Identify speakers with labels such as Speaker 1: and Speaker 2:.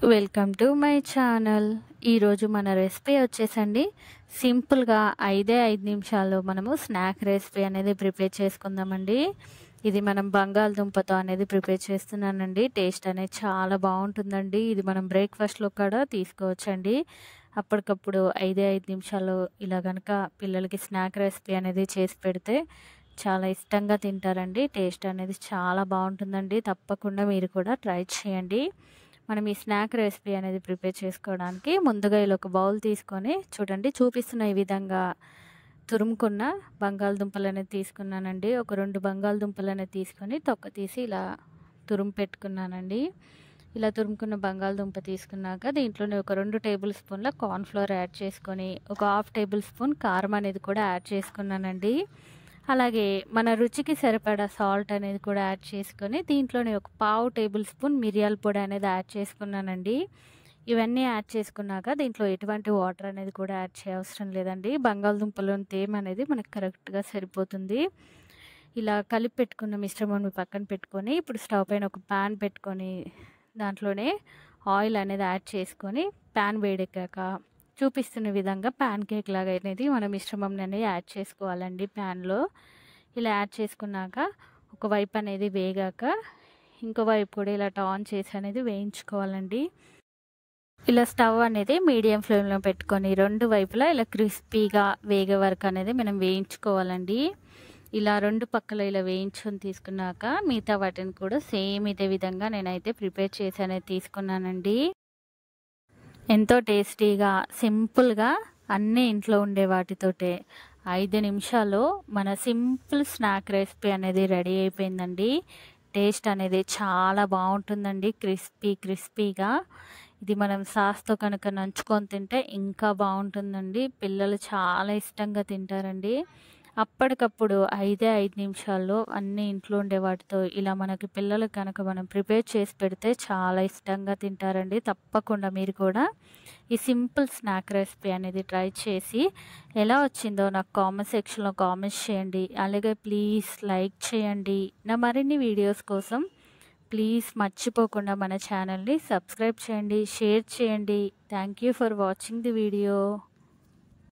Speaker 1: Welcome to my channel. ఈరోజు మన recipe వచ్చేసండి సింపుల్గా 5 నిమిషాల్లో మనము స్నాక్ రెసిపీ అనేది ప్రిపేర్ చేసుకుందామండి. ఇది మనం బంగాళదుంపతో అనేది ప్రిపేర్ చేస్తున్నానండి. టేస్ట్ అనేది చాలా బాగుంటుందండి. ఇది మనం బ్రేక్ఫాస్ట్లో కూడా తీసుకోవచ్చండి. అప్పటికప్పుడు 5 నిమిషాల్లో ఇలా కనుక పిల్లలకి స్నాక్ రెసిపీ అనేది చేసి పెడితే చాలా ఇష్టంగా తింటారండి. టేస్ట్ అనేది చాలా బాగుంటుందండి. తప్పకుండా మీరు కూడా ట్రై చేయండి. మనం ఈ స్నాక్ రెసిపీ అనేది ప్రిపేర్ చేసుకోవడానికి ముందుగా ఇలా ఒక బౌల్ తీసుకొని చూడండి, చూపిస్తున్న ఈ విధంగా తురుముకున్న బంగాళదుంపలు అనేది తీసుకున్నానండి. ఒక 2 బంగాళదుంపలు అనేది తీసుకొని తొక్క తీసి ఇలా తురుము పెట్టుకున్నానండి. ఇలా తురుముకున్న బంగాళదుంప తీసుకున్నాక దీంట్లోనే ఒక 2 టేబుల్ స్పూన్ల కార్న్ఫ్లోర్ యాడ్ చేసుకొని ఒక 1/2 టేబుల్ స్పూన్ కారం అనేది కూడా యాడ్ చేసుకున్నానండి. అలాగే మన రుచికి సరిపడా సాల్ట్ అనేది కూడా యాడ్ చేసుకొని దీంట్లోనే ఒక 1/2 టేబుల్ స్పూన్ మిరియాల పొడి అనేది యాడ్ చేసుకున్నానండి. ఇవన్నీ యాడ్ చేసుకున్నాక దీంట్లో ఎటువంటి వాటర్ అనేది కూడా యాడ్ చేయవసరం లేదండి. బంగాళదుంపలోని తేమ అనేది మనకు కరెక్ట్గా సరిపోతుంది. ఇలా కలిపి పెట్టుకున్న మిశ్రమాన్ని పక్కన పెట్టుకొని ఇప్పుడు స్టవ్ పైన ఒక ప్యాన్ పెట్టుకొని దాంట్లోనే ఆయిల్ అనేది యాడ్ చేసుకొని ప్యాన్ వేడెక్కాక చూపిస్తున్న విధంగా ప్యాన్ కేక్ లాగా అనేది మన మిశ్రమం అనేది యాడ్ చేసుకోవాలండి. ప్యాన్లో ఇలా యాడ్ చేసుకున్నాక ఒకవైపు అనేది వేగాక ఇంకో వైపు కూడా ఇలా టర్న్ చేసి అనేది వేయించుకోవాలండి. ఇలా స్టవ్ అనేది మీడియం ఫ్లేమ్లో పెట్టుకొని 2 వైపులా ఇలా క్రిస్పీగా వేగే వరకు అనేది మనం వేయించుకోవాలండి. ఇలా 2 పక్కల ఇలా వేయించుకొని తీసుకున్నాక మిగతా వాటిని కూడా సేమ్ ఇదే విధంగా నేనైతే ప్రిపేర్ చేసి అనేది తీసుకున్నానండి. ఎంతో టేస్టీగా సింపుల్గా అన్నీ ఇంట్లో ఉండే వాటితోటే 5 నిమిషాల్లో మన సింపుల్ స్నాక్ రెసిపీ అనేది రెడీ అయిపోయిందండి. టేస్ట్ అనేది చాలా బాగుంటుందండి. క్రిస్పీగా ఇది మనం సాస్తో కనుక నంచుకొని తింటే ఇంకా బాగుంటుందండి. పిల్లలు చాలా ఇష్టంగా తింటారండి. అప్పటికప్పుడు 5 నిమిషాల్లో అన్నీ ఇంట్లో ఉండే వాటితో ఇలా మనకి పిల్లలకు కనుక మనం ప్రిపేర్ చేసి పెడితే చాలా ఇష్టంగా తింటారండి. తప్పకుండా మీరు కూడా ఈ సింపుల్ స్నాక్ రెసిపీ అనేది ట్రై చేసి ఎలా వచ్చిందో నాకు కామెంట్ సెక్షన్లో కామెంట్స్ చేయండి. అలాగే ప్లీజ్ లైక్ చేయండి. నా మరిన్ని వీడియోస్ కోసం ప్లీజ్ మర్చిపోకుండా మన ఛానల్ని సబ్స్క్రైబ్ చేయండి, షేర్ చేయండి. Thank you for watching the video.